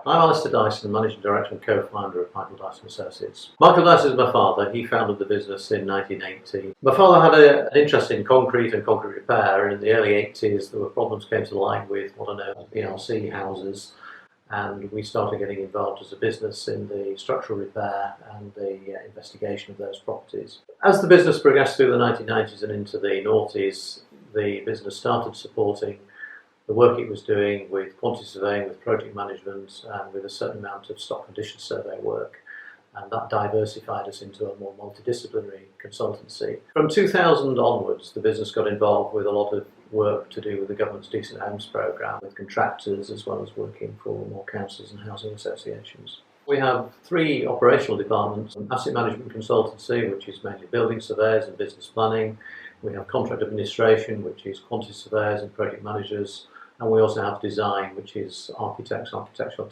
I'm Alistair Dyson, Managing Director and Co-Founder of Michael Dyson Associates. Michael Dyson is my father. He founded the business in 1980. My father had an interest in concrete and concrete repair, and in the early 80s there were problems came to light with what are known as PLC houses, and we started getting involved as a business in the structural repair and the investigation of those properties. As the business progressed through the 1990s and into the noughties, the business started supporting the work it was doing with quantity surveying, with project management, and with a certain amount of stock condition survey work. And that diversified us into a more multidisciplinary consultancy. From 2000 onwards, the business got involved with a lot of work to do with the government's Decent Homes programme, with contractors as well as working for more councils and housing associations. We have three operational departments: asset management consultancy, which is mainly building surveyors and business planning. We have contract administration, which is quantity surveyors and project managers. And we also have design, which is architects, architectural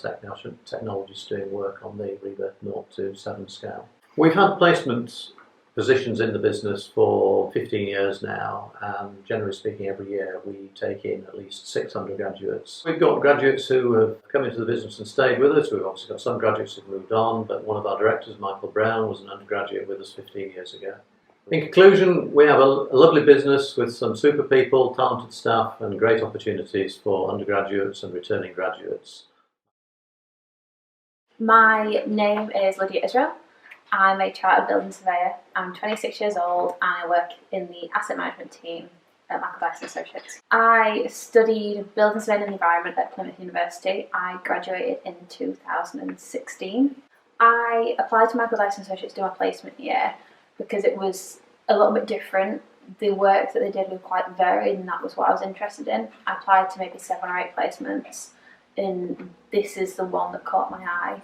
technologists doing work on the Rebirth 0 to 7 scale. We've had placement positions in the business for 15 years now, and generally speaking, every year we take in at least 600 graduates. We've got graduates who have come into the business and stayed with us. We've obviously got some graduates who've moved on, but one of our directors, Michael Brown, was an undergraduate with us 15 years ago. In conclusion, we have a lovely business with some super people, talented staff, and great opportunities for undergraduates and returning graduates. My name is Lydia Israel. I'm a chartered building surveyor. I'm 26 years old and I work in the asset management team at Michael Dyson Associates. I studied building surveying and the environment at Plymouth University. I graduated in 2016. I applied to Michael Dyson Associates to do my placement year because it was a little bit different. The work that they did was quite varied and that was what I was interested in. I applied to maybe 7 or 8 placements and this is the one that caught my eye,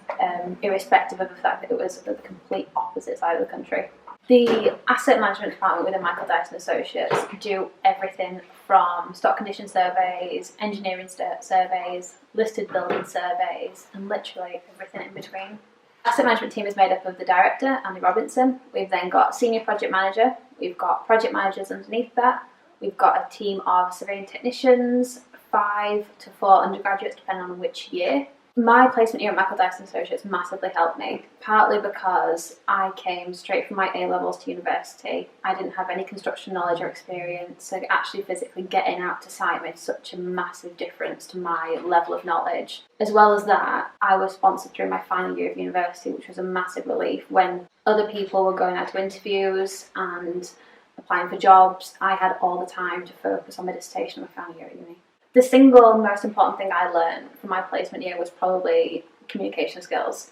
irrespective of the fact that it was at the complete opposite side of the country. The asset management department within Michael Dyson Associates do everything from stock condition surveys, engineering surveys, listed building surveys, and literally everything in between. Asset management team is made up of the director, Andy Robinson. We've then got senior project manager. We've got project managers underneath that. We've got a team of surveying technicians, 5 to 4 undergraduates, depending on which year. My placement year at Michael Dyson Associates massively helped me, partly because I came straight from my A-levels to university. I didn't have any construction knowledge or experience, so actually physically getting out to site made such a massive difference to my level of knowledge. As well as that, I was sponsored through my final year of university, which was a massive relief. When other people were going out to interviews and applying for jobs, I had all the time to focus on my dissertation in my final year at uni. The single most important thing I learned from my placement year was probably communication skills.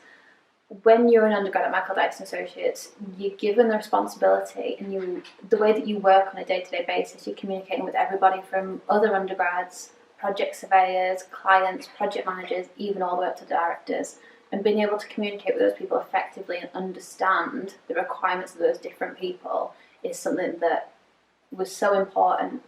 When you're an undergrad at Michael Dyson Associates, you're given the responsibility and the way that you work on a day-to-day basis, you're communicating with everybody from other undergrads, project surveyors, clients, project managers, even all the way up to directors. And being able to communicate with those people effectively and understand the requirements of those different people is something that was so important.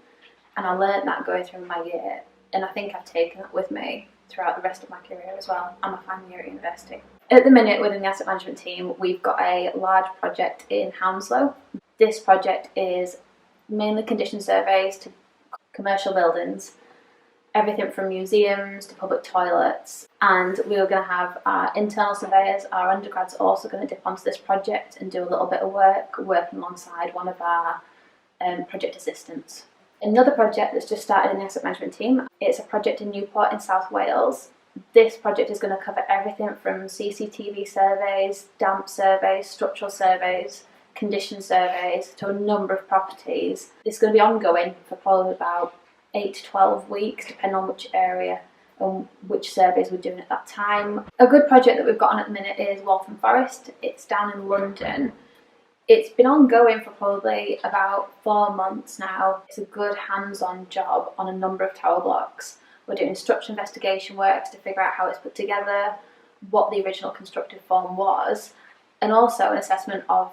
And I learned that going through my year, and I think I've taken that with me throughout the rest of my career as well, and my final year at university. At the minute, within the asset management team, we've got a large project in Hounslow. This project is mainly condition surveys to commercial buildings, everything from museums to public toilets. And we were going to have our internal surveyors, our undergrads, also going to dip onto this project and do a little bit of work, working alongside one of our project assistants. Another project that's just started in the asset management team, it's a project in Newport in South Wales. This project is going to cover everything from CCTV surveys, damp surveys, structural surveys, condition surveys to a number of properties. It's going to be ongoing for probably about 8 to 12 weeks, depending on which area and which surveys we're doing at that time. A good project that we've got on at the minute is Waltham Forest. It's down in London. It's been ongoing for probably about 4 months now. It's a good hands-on job on a number of tower blocks. We're doing structural investigation works to figure out how it's put together, what the original constructed form was, and also an assessment of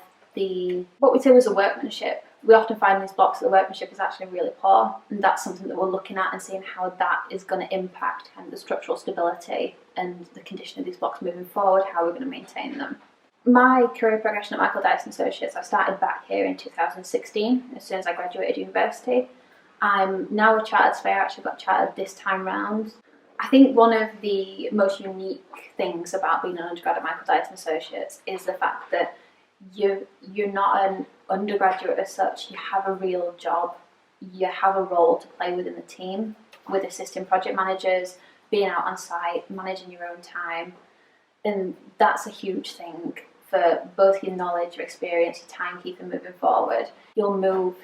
what we say was the workmanship. We often find in these blocks that the workmanship is actually really poor, and that's something that we're looking at and seeing how that is going to impact kind of the structural stability and the condition of these blocks moving forward, how we're going to maintain them. My career progression at Michael Dyson Associates, I started back here in 2016, as soon as I graduated university. I'm now a chartered surveyor. I actually got chartered this time round. I think one of the most unique things about being an undergrad at Michael Dyson Associates is the fact that you're not an undergraduate as such. You have a real job. You have a role to play within the team, with assisting project managers, being out on site, managing your own time, and that's a huge thing for both your knowledge, your experience, your timekeeping moving forward. You'll move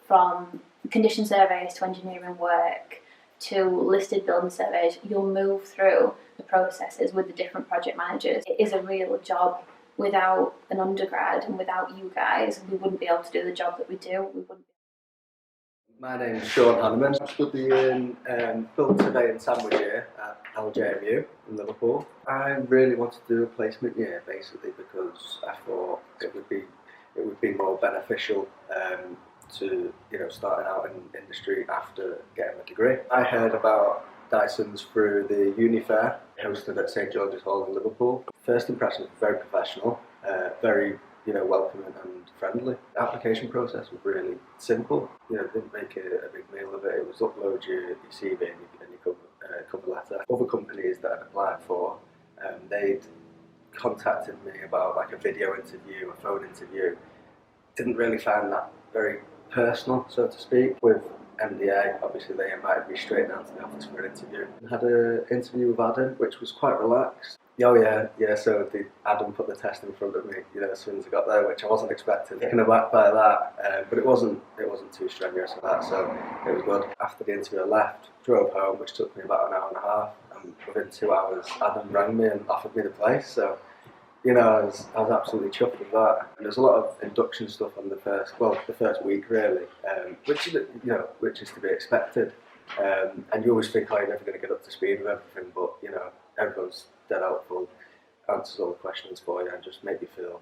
from condition surveys to engineering work to listed building surveys. You'll move through the processes with the different project managers. It is a real job. Without an undergrad and without you guys, we wouldn't be able to do the job that we do. We wouldn't. My name's Sean Hanneman. I'm studying building surveying sandwich year at LJMU in Liverpool. I really wanted to do a placement year basically because I thought it would be more beneficial to starting out in industry after getting a degree. I heard about Dyson's through the uni fair hosted at St George's Hall in Liverpool. First impression was very professional, very welcoming and friendly. The application process was really simple. Didn't make a big meal of it. It was upload your CV and your cover letter. Other companies that I'd applied for, they'd contacted me about like a video interview, a phone interview. Didn't really find that very personal, so to speak. With MDA, obviously they invited me straight down to the office for an interview. I had an interview with Adam, which was quite relaxed. Oh yeah, so Adam put the test in front of me, as soon as I got there, which I wasn't expecting. Taken aback by that, but it wasn't too strenuous for that, so it was good. After the interview I left, drove home, which took me about an hour and a half, and within 2 hours Adam rang me and offered me the place, so I was absolutely chuffed with that. And there's a lot of induction stuff on the first week really, which is to be expected. And you always think, you're never going to get up to speed with everything, but everyone's dead helpful, answers all the questions for you, and just make you feel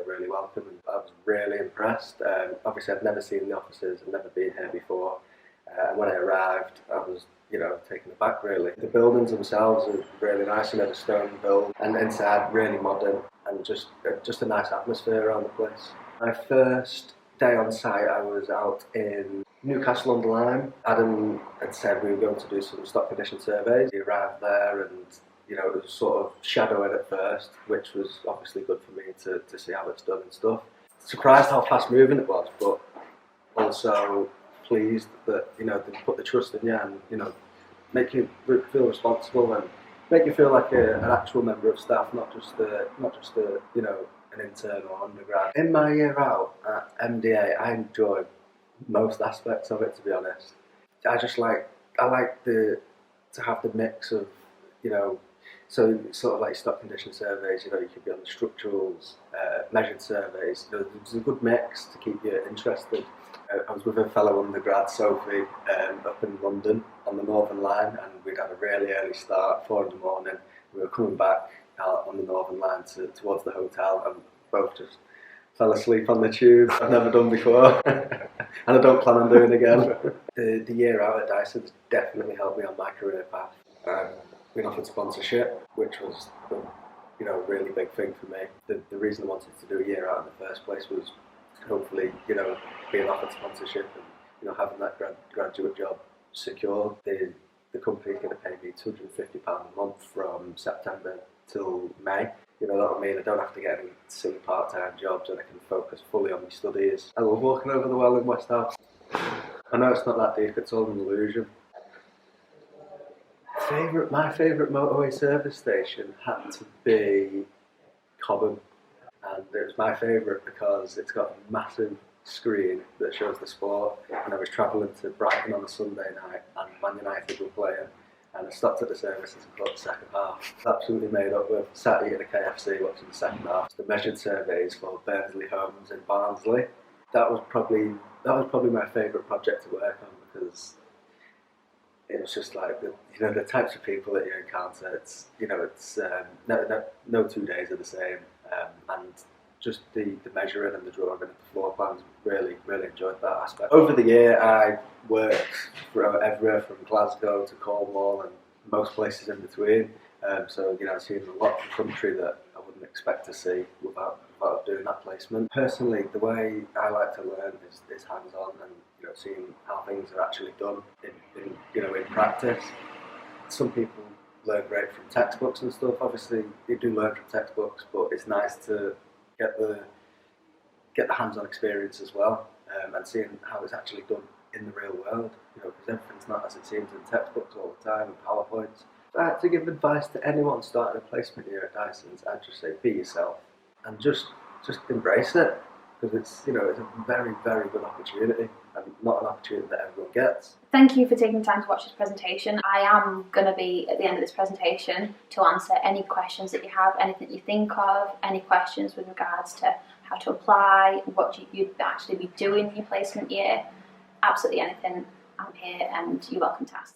really welcome. And I was really impressed. Obviously, I'd never seen the offices, I'd never been here before. And when I arrived, I was taken aback really. The buildings themselves are really nice, the stone build, and inside really modern, and just a nice atmosphere around the place. My first day on site, I was out in Newcastle on the Lyme. Adam had said we were going to do some stock condition surveys. We arrived there and it was sort of shadowing at first, which was obviously good for me to see how it's done and stuff. Surprised how fast moving it was, but also pleased that they put the trust in you and make you feel responsible and make you feel like an actual member of staff, not just an intern or undergrad. In my year out at MDA, I enjoyed most aspects of it, to be honest. I like to have the mix of so sort of like stock condition surveys. You could be on the structurals, measured surveys. There's a good mix to keep you interested. I was with a fellow undergrad, Sophie, up in London on the Northern Line, and we'd had a really early start, 4 in the morning. We were coming back on the Northern Line towards the hotel, and both just fell asleep on the tube. I've never done before, and I don't plan on doing again. The year out at Dyson's definitely helped me on my career path. Been offered sponsorship, which was a really big thing for me. The reason I wanted to do a year out in the first place was hopefully being offered sponsorship and having that graduate job secured. The company's going to pay me £250 a month from September till May. That'll mean I don't have to get any silly part-time jobs and I can focus fully on my studies. I love walking over the well in West House. I know it's not that deep, it's all an illusion. My favourite motorway service station had to be Cobham, and it was my favourite because it's got a massive screen that shows the sport, and I was travelling to Brighton on a Sunday night and Man United were playing, and I stopped at the services and caught the second half. Absolutely made up with sat eating a KFC watching the second half. The measured surveys for Burnsley Homes in Barnsley, that was probably my favourite project to work on because it was just like the types of people that you encounter. It's no 2 days are the same, and just the measuring and the drawing and the floor plans. Really enjoyed that aspect. Over the year, I worked everywhere from Glasgow to Cornwall and most places in between. So I've seen a lot of the country that I wouldn't expect to see without doing that placement. Personally, the way I like to learn is hands-on and seeing how things are actually done in practice. some people learn great from textbooks and stuff. Obviously, you do learn from textbooks, but it's nice to get the hands-on experience as well, and seeing how it's actually done in the real world. You know, because everything's not as it seems in textbooks all the time and PowerPoints. To give advice to anyone starting a placement year at Dyson's, I'd just say be yourself and just embrace it, because it's a very, very good opportunity and not an opportunity that everyone gets. Thank you for taking the time to watch this presentation. I am going to be at the end of this presentation to answer any questions that you have, anything you think of, any questions with regards to how to apply, what you'd actually be doing in your placement year, absolutely anything. I'm here and you're welcome to ask.